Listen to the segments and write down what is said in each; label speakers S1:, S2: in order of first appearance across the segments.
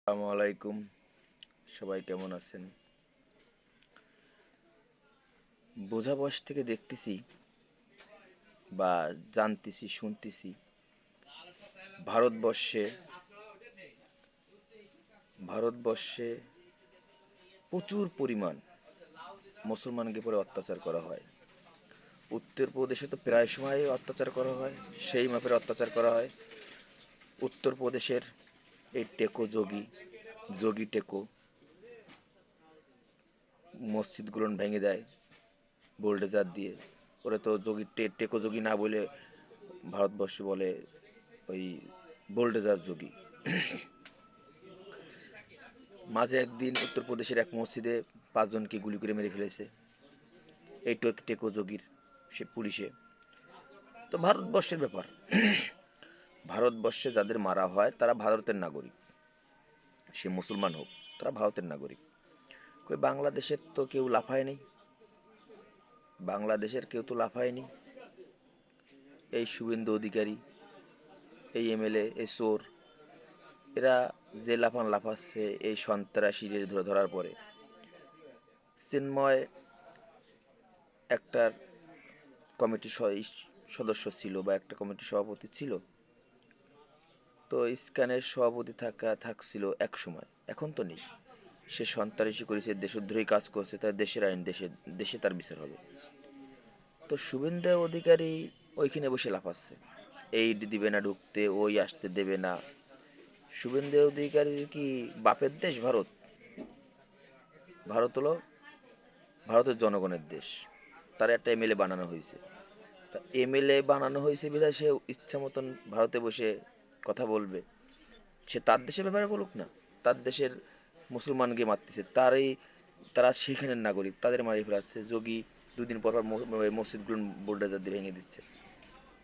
S1: আসসালামু আলাইকুম। সবাই কেমন আছেন? বোঝা বয়স থেকে দেখতেছি বা জানতেছি, শুনতেছি ভারতবর্ষে ভারতবর্ষে প্রচুর পরিমাণ মুসলমানকে উপরে অত্যাচার করা হয়। উত্তরপ্রদেশে তো প্রায় সময় অত্যাচার করা হয়, সেই মাপের অত্যাচার করা হয়। উত্তরপ্রদেশের এই টেকো যোগী, যোগী টেকো মসজিদগুলো ভেঙে দেয় বোল্ডেজার দিয়ে। ওরা তো যোগী টেকো যোগী না বলে ভারতবর্ষে বলে ওই বোল্ডেজার যোগী। মাঝে একদিন উত্তরপ্রদেশের এক মসজিদে 5 জনকে গুলি করে মেরে ফেলেছে এই টেকো যোগীর সে পুলিশে। তো ভারতবর্ষের ব্যাপার, ভারতবর্ষে যাদের মারা হয় তারা ভারতের নাগরিক, সে মুসলমান হোক, তারা ভারতের নাগরিক। কই বাংলাদেশের তো কেউ লাফায়নি, বাংলাদেশের কেউ তো লাফায়নি। এই শুভেন্দু অধিকারী, এই এমএলএ, এই চোর, এরা যে লাফাচ্ছে এই সন্ত্রাসীদের ধরার পরে। চিন্ময় একটা কমিটির সদস্য ছিল বা একটা কমিটির সভাপতি ছিল, তো ইস্কানের সভাপতি থাকছিল এক সময়, এখন তো নেই। সে সন্ত্রাসী করেছে, দেশদ্রোহী কাজ করছে, তার দেশের আইন, দেশে দেশে তার বিচার হবে। তো শুভেন্দু অধিকারী ওইখানে বসে লাফাচ্ছে, এই দিবে না ঢুকতে, ওই আসতে দেবে না। শুভেন্দু অধিকারীর কি বাপের দেশ ভারত? ভারত হলো ভারতের জনগণের দেশ। তার একটা এমএলএ বানানো হয়েছে, তা এমএলএ বানানো হয়েছে বিধায় সে ইচ্ছা মতন ভারতে বসে কথা বলবে। সে তার দেশের ব্যাপারে বলুক না, তার দেশের মুসলমানকে মারতেছে, তারা সেখানের নাগরিক, তাদের মারি ফেলাচ্ছে। যোগী 2 দিন পর পর মসজিদগুলো বোল্ডাজার দিয়ে ভেঙে দিচ্ছে,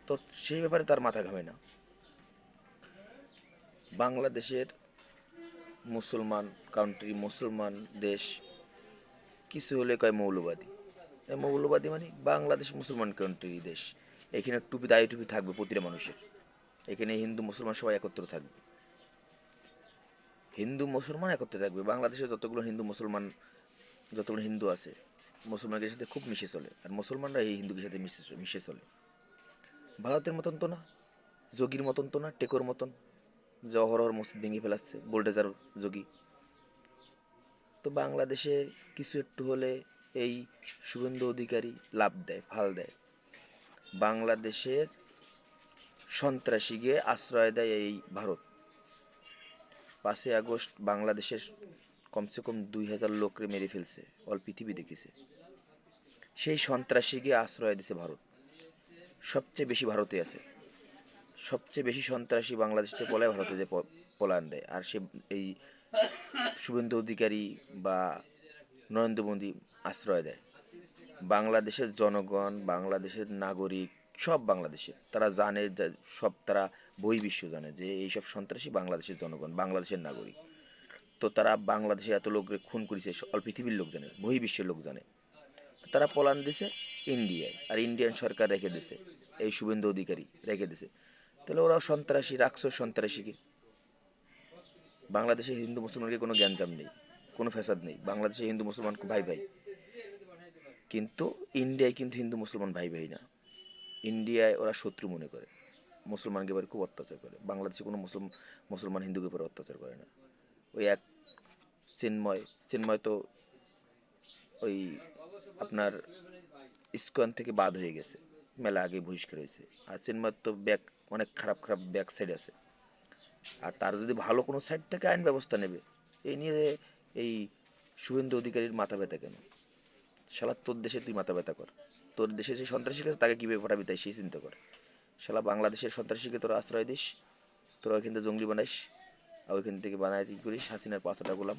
S1: তো সেই ব্যাপারে তার মাথা ঘামে না। বাংলাদেশের মুসলমান কান্ট্রি, মুসলমান দেশ, কিছু হলে কয় মৌলবাদী। মৌলবাদী মানে বাংলাদেশ মুসলমান কান্ট্রি দেশ, এখানে টুপি, দায়ী টুপি থাকবে প্রতিটা মানুষের। এখানে হিন্দু মুসলমান সবাই একত্র থাকবে, হিন্দু মুসলমান একত্রে থাকবে। বাংলাদেশে যতগুলো হিন্দু আছে, মুসলমানদের সাথে খুব মিশে চলে, আর মুসলমানরা এই হিন্দুদের সাথে মিশে চলে। ভারতের মতন তো না, যোগীর মতন তো না, টেকোর মতন যে অহরহর মসজিদ ভেঙে ফেলাচ্ছে বোল্ডেজার যোগী। তো বাংলাদেশে কিছু একটু হলে এই শুভেন্দু অধিকারী লাভ দেয়, ফাল দেয়। বাংলাদেশের সন্ত্রাসীকে আশ্রয় দেয় এই ভারত। 5ই আগস্ট বাংলাদেশের কমসে কম 2000 লোকরে মেরে ফেলছে, অল পৃথিবী দেখেছে। সেই সন্ত্রাসীকে আশ্রয় দিছে ভারত, সবচেয়ে বেশি ভারতে আছে। সবচেয়ে বেশি সন্ত্রাসী বাংলাদেশ থেকে পলায় ভারতে যে পলায়ন দেয়, আর সে এই শুভেন্দু অধিকারী বা নরেন্দ্র মোদী আশ্রয় দেয়। বাংলাদেশের জনগণ, বাংলাদেশের নাগরিক, সব বাংলাদেশের তারা জানে, সব তারা বহির্বিশ্ব জানে যে এইসব সন্ত্রাসী বাংলাদেশের জনগণ, বাংলাদেশের নাগরিক। তো তারা বাংলাদেশে এত লোককে খুন করেছে, অল পৃথিবীর লোক জানে, বহির্বিশ্বের লোক জানে। তারা পলান দিছে ইন্ডিয়ায়, আর ইন্ডিয়ান সরকার রেখে দিছে, এই শুভেন্দু অধিকারী রেখে দিছে। তাহলে ওরা সন্ত্রাসী রাখছো সন্ত্রাসীকে। বাংলাদেশে হিন্দু মুসলমানকে কোনো জ্ঞানজাম নেই, কোনো ফ্যাসাদ নেই, বাংলাদেশে হিন্দু মুসলমান ভাই ভাই। কিন্তু ইন্ডিয়ায় কিন্তু হিন্দু মুসলমান ভাই ভাই না, ইন্ডিয়ায় ওরা শত্রু মনে করে, মুসলমানকে এবার খুব অত্যাচার করে। বাংলাদেশে কোনো মুসলমান হিন্দুকে উপরে অত্যাচার করে না। ওই এক চিন্ময় তো ওই আপনার ইস্কন থেকে বাদ হয়ে গেছে, মেলা আগে বহিষ্কার হয়েছে। আর চিন্ময় তো অনেক খারাপ খারাপ ব্যাক সাইড আছে, আর তার যদি ভালো কোনো সাইড থেকে আইন ব্যবস্থা নেবে। এই নিয়ে এই শুভেন্দু অধিকারীর মাথা ব্যথা কেন? শালা তোর দেশে তুই মাথা ব্যথা কর, তোর দেশে যে সন্ত্রাসী আছে তাকে কীভাবে পাঠাবি তাই সেই চিন্তা কর। শালা বাংলাদেশের সন্ত্রাসীকে তোরা আশ্রয় দিস, তোরা ওইখান থেকে জঙ্গলি বানাইস, আর ওইখান থেকে বানায় কী করিস, হাসিনার পাঁচটা গোলাম।